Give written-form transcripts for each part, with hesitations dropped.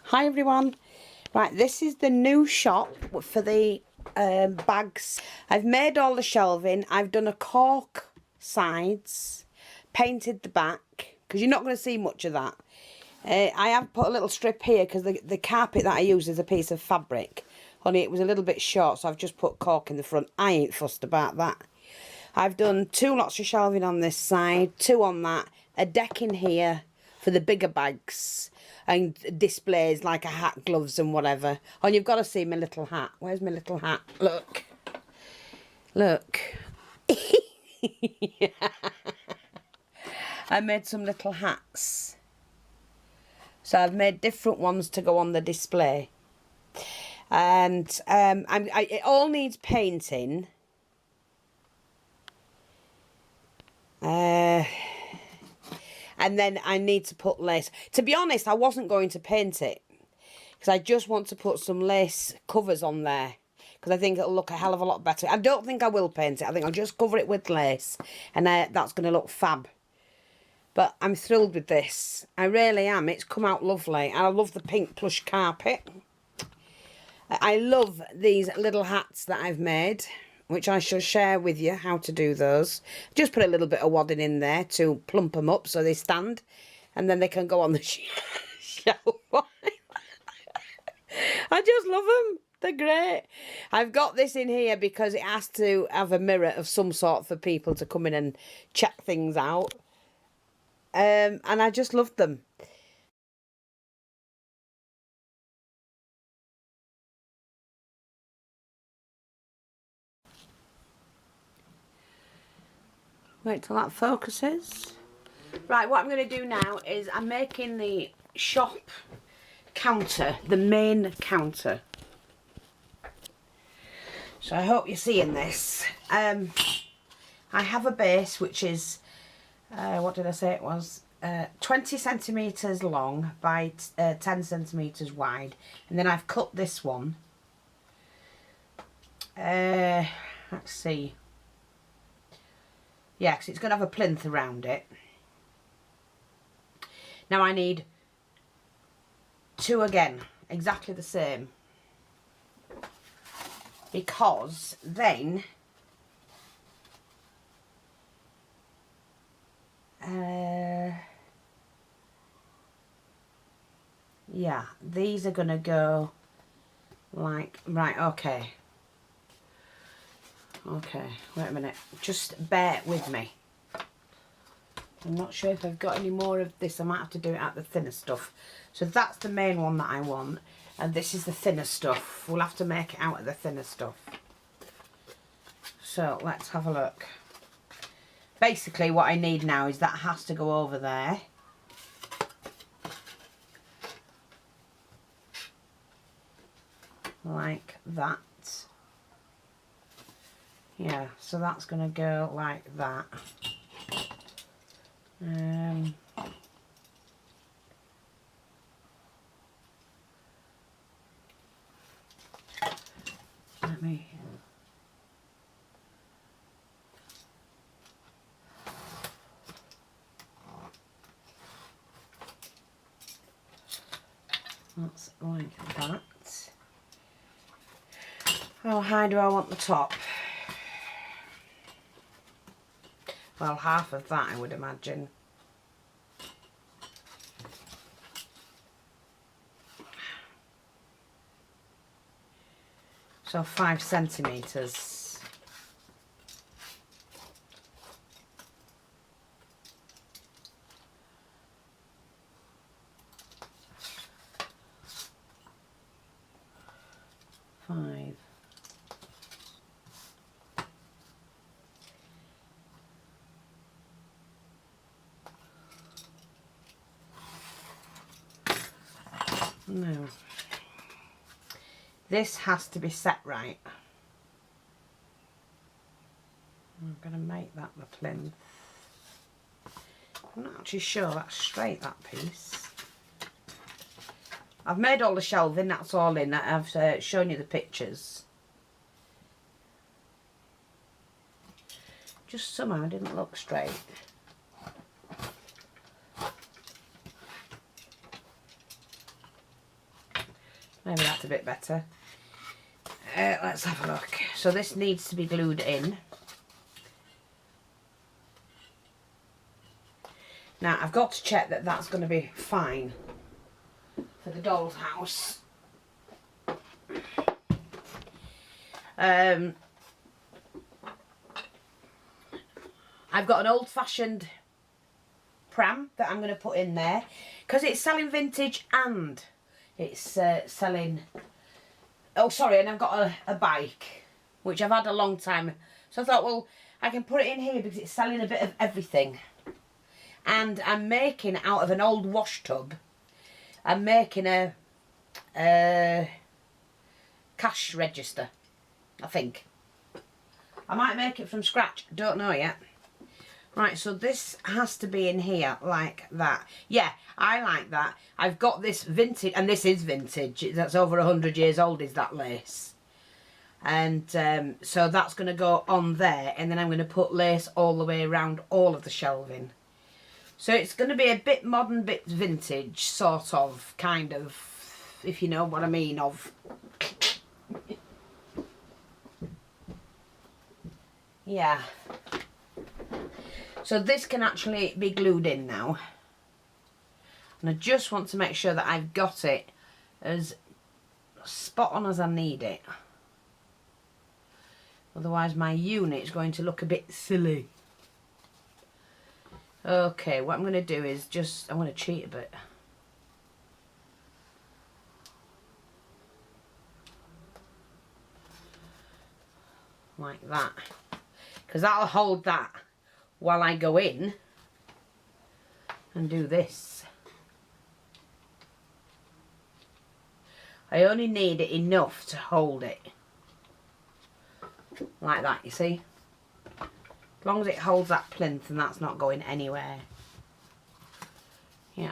Hi everyone. Right, this is the new shop for the bags. I've made all the shelving. I've done a cork sides, painted the back, because you're not going to see much of that. I have put a little strip here because the carpet that I use is a piece of fabric. Only it was a little bit short, so I've just put cork in the front. I ain't fussed about that. I've done 2 lots of shelving on this side, 2 on that, a deck in here for the bigger bags and displays like a hat, gloves and whatever. Oh, and you've got to see my little hat. Where's my little hat? Look. Look. I made some little hats. So I've made different ones to go on the display. And it all needs painting. And then I need to put lace. To be honest, I wasn't going to paint it because I just want to put some lace covers on there because I think it'll look a hell of a lot better. I don't think I will paint it. I think I'll just cover it with lace and that's going to look fab. But I'm thrilled with this. I really am. It's come out lovely. I love the pink plush carpet. I love these little hats that I've made, which I shall share with you how to do those. Just put a little bit of wadding in there to plump them up so they stand, and then they can go on the shelf. I just love them. They're great. I've got this in here because it has to have a mirror of some sort for people to come in and check things out. And I just love them. Wait till that focuses. Right, what I'm going to do now is I'm making the shop counter, the main counter. So I hope you're seeing this. I have a base which is, what did I say it was? 20 centimetres long by 10 centimetres wide. And then I've cut this one. Let's see. Yeah, because it's going to have a plinth around it. Now I need 2 again, exactly the same. Because then yeah, these are going to go like, right, okay. Okay, wait a minute, just bear with me. I'm not sure if I've got any more of this. I might have to do it out the thinner stuff. So that's the main one that I want, and this is the thinner stuff. We'll have to make it out of the thinner stuff. So let's have a look. Basically what I need now is that has to go over there. Like that. Yeah, so that's going to go like that. Let me... That's like that. How high do I want the top? Well, half of that I would imagine. So 5 centimetres. Five. No. This has to be set right. I'm going to make that the plinth. I'm not actually sure that's straight, that piece. I've made all the shelving, that's all in. I've shown you the pictures. Just somehow it didn't look straight. Maybe that's a bit better. Let's have a look. So this needs to be glued in. Now I've got to check that that's going to be fine for the doll's house. I've got an old-fashioned pram that I'm going to put in there because it's selling vintage and it's selling... Oh, sorry, and I've got a bike, which I've had a long time. So I thought, well, I can put it in here because it's selling a bit of everything. And I'm making, out of an old wash tub, I'm making a cash register, I think. I might make it from scratch, don't know yet. Right, so this has to be in here like that. Yeah, I like that. I've got this vintage, and this is vintage. That's over 100 years old, is that lace. And so that's going to go on there, and then I'm going to put lace all the way around all of the shelving. So it's going to be a bit modern, bit vintage, sort of, kind of, if you know what I mean, of... Yeah. So this can actually be glued in now. And I just want to make sure that I've got it as spot on as I need it. Otherwise my unit's going to look a bit silly. Okay, what I'm going to do is just, I'm going to cheat a bit. Like that. Because that'll hold that while I go in and do this. I only need it enough to hold it. Like that, you see? As long as it holds that plinth and that's not going anywhere. Yeah.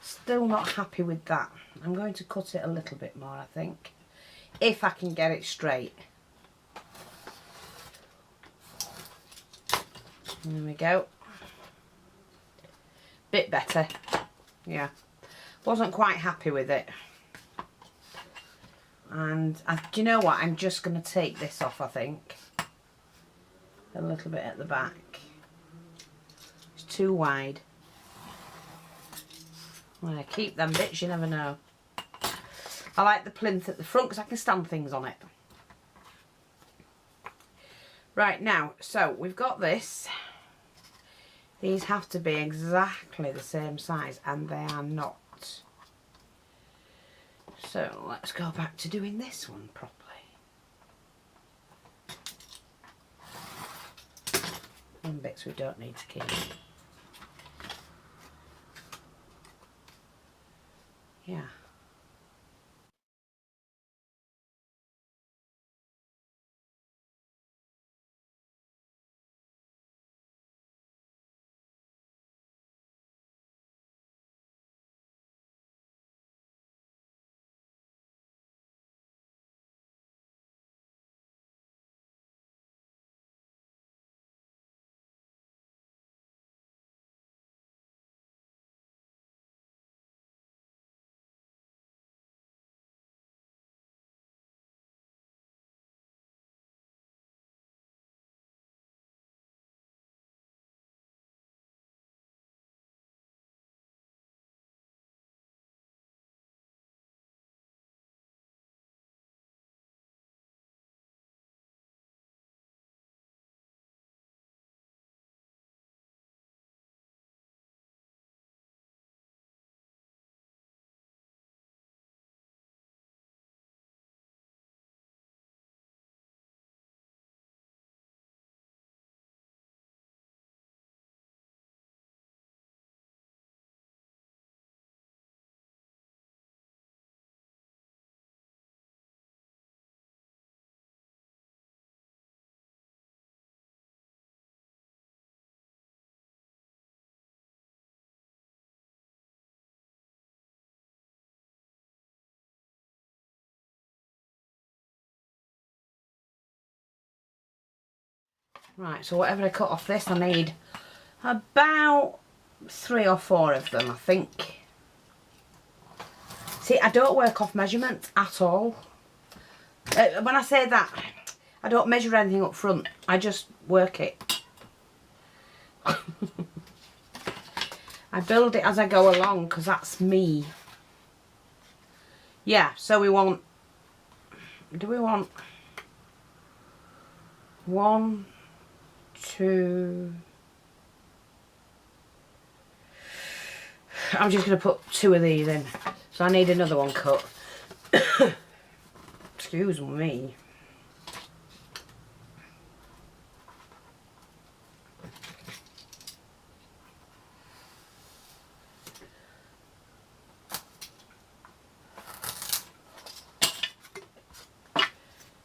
Still not happy with that. I'm going to cut it a little bit more, I think. If I can get it straight. There we go. Bit better. Yeah. Wasn't quite happy with it. And do you know what? I'm just going to take this off, I think. A little bit at the back. It's too wide. I'm going to keep them bits, you never know. I like the plinth at the front because I can stand things on it. Right, now, so we've got this. These have to be exactly the same size, and they are not. So let's go back to doing this one properly. Some bits we don't need to keep. Yeah. Right, so whatever I cut off this, I need about 3 or 4 of them, I think. See, I don't work off measurements at all. When I say that, I don't measure anything up front. I just work it. I build it as I go along because that's me. Yeah, so we want... Do we want... 1, 2... I'm just going to put 2 of these in. So I need another one cut. Excuse me.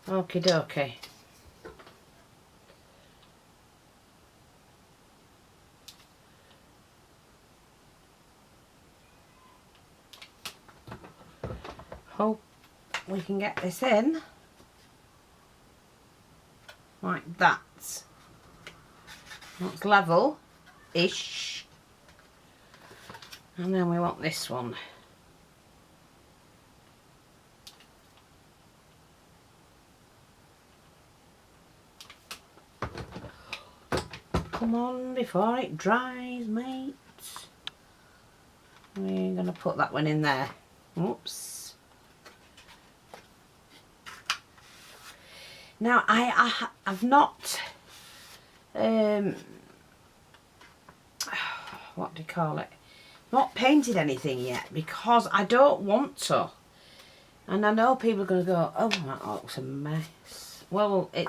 Okie dokie. Hope we can get this in like that. That's level-ish. And then we want this one. Come on before it dries, mate. We're going to put that one in there. Oops. Now, I've not, what do you call it? Not painted anything yet because I don't want to. And I know people are going to go, oh, that looks a mess. Well, it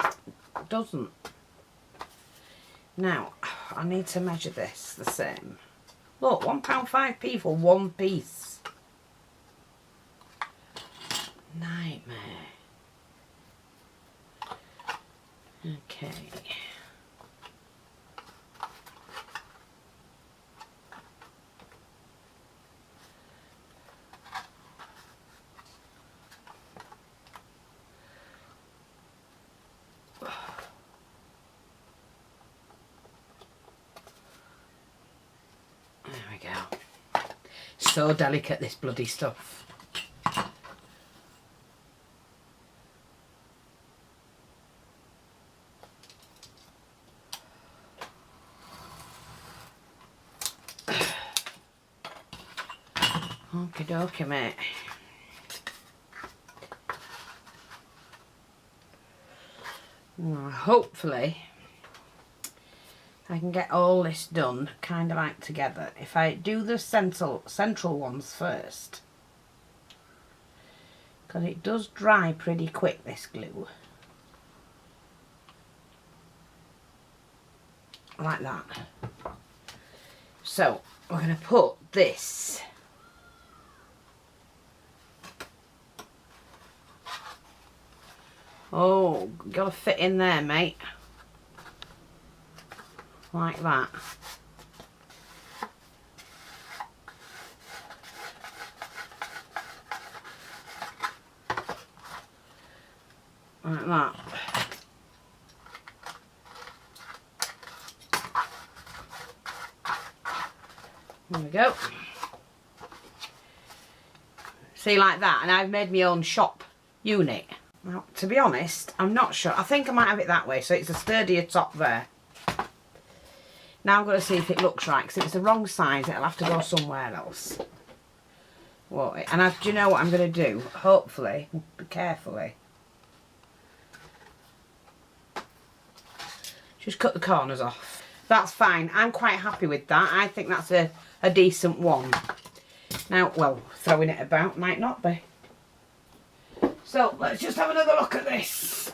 doesn't. Now, I need to measure this the same. Look, £1.5p for one piece. Nightmare. Okay. There we go. So delicate, this bloody stuff. Okie dokie, mate. Well, hopefully I can get all this done kind of like together. If I do the central ones first, because it does dry pretty quick, this glue. Like that. So we're going to put this oh, gotta fit in there, mate. Like that. Like that. There we go. See, like that. And I've made my own shop unit. Now, to be honest, I'm not sure. I think I might have it that way, so it's a sturdier top there. Now I'm going to see if it looks right, because if it's the wrong size, it'll have to go somewhere else. Won't it? And do you know what I'm going to do? Hopefully, carefully, just cut the corners off. That's fine. I'm quite happy with that. I think that's a decent one. Now, well, throwing it about might not be. So, let's just have another look at this.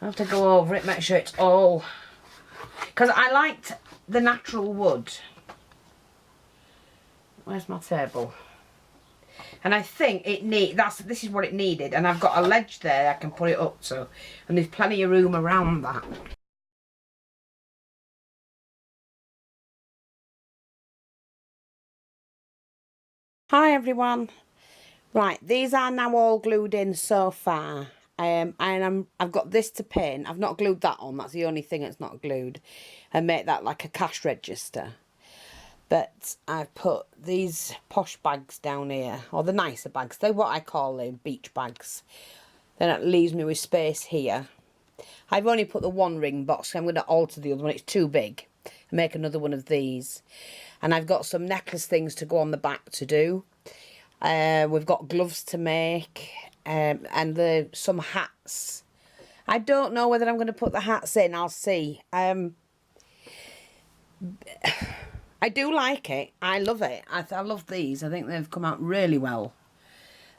I have to go over it, make sure it's all... Because I liked the natural wood. Where's my table? And I think it this is what it needed. And I've got a ledge there I can put it up to. And there's plenty of room around that. Hi everyone. Right, these are now all glued in so far. And I've got this to pin. I've not glued that on. That's the only thing that's not glued. And make that like a cash register. But I've put these posh bags down here, or the nicer bags. They're what I call the beach bags. Then it leaves me with space here. I've only put the one ring box. I'm going to alter the other one. It's too big. Make another one of these. And I've got some necklace things to go on the back to do. We've got gloves to make. And some hats. I don't know whether I'm going to put the hats in. I'll see. I do like it. I love it. I love these. I think they've come out really well.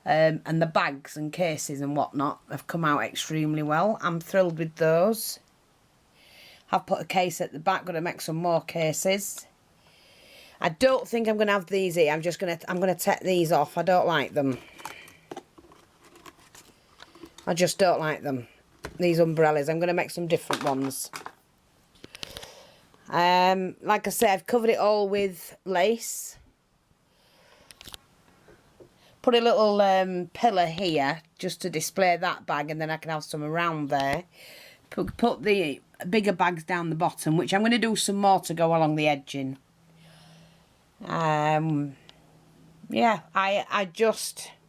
And the bags and cases and whatnot have come out extremely well. I'm thrilled with those. I've put a case at the back. Going to make some more cases. I don't think I'm going to have these here. I'm going to take these off. I don't like them. I just don't like them. These umbrellas. I'm going to make some different ones. Like I say, I've covered it all with lace. Put a little pillar here just to display that bag, and then I can have some around there. Put the bigger bags down the bottom, which I'm going to do some more to go along the edging. Yeah, I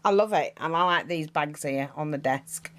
love it, and I like these bags here on the desk.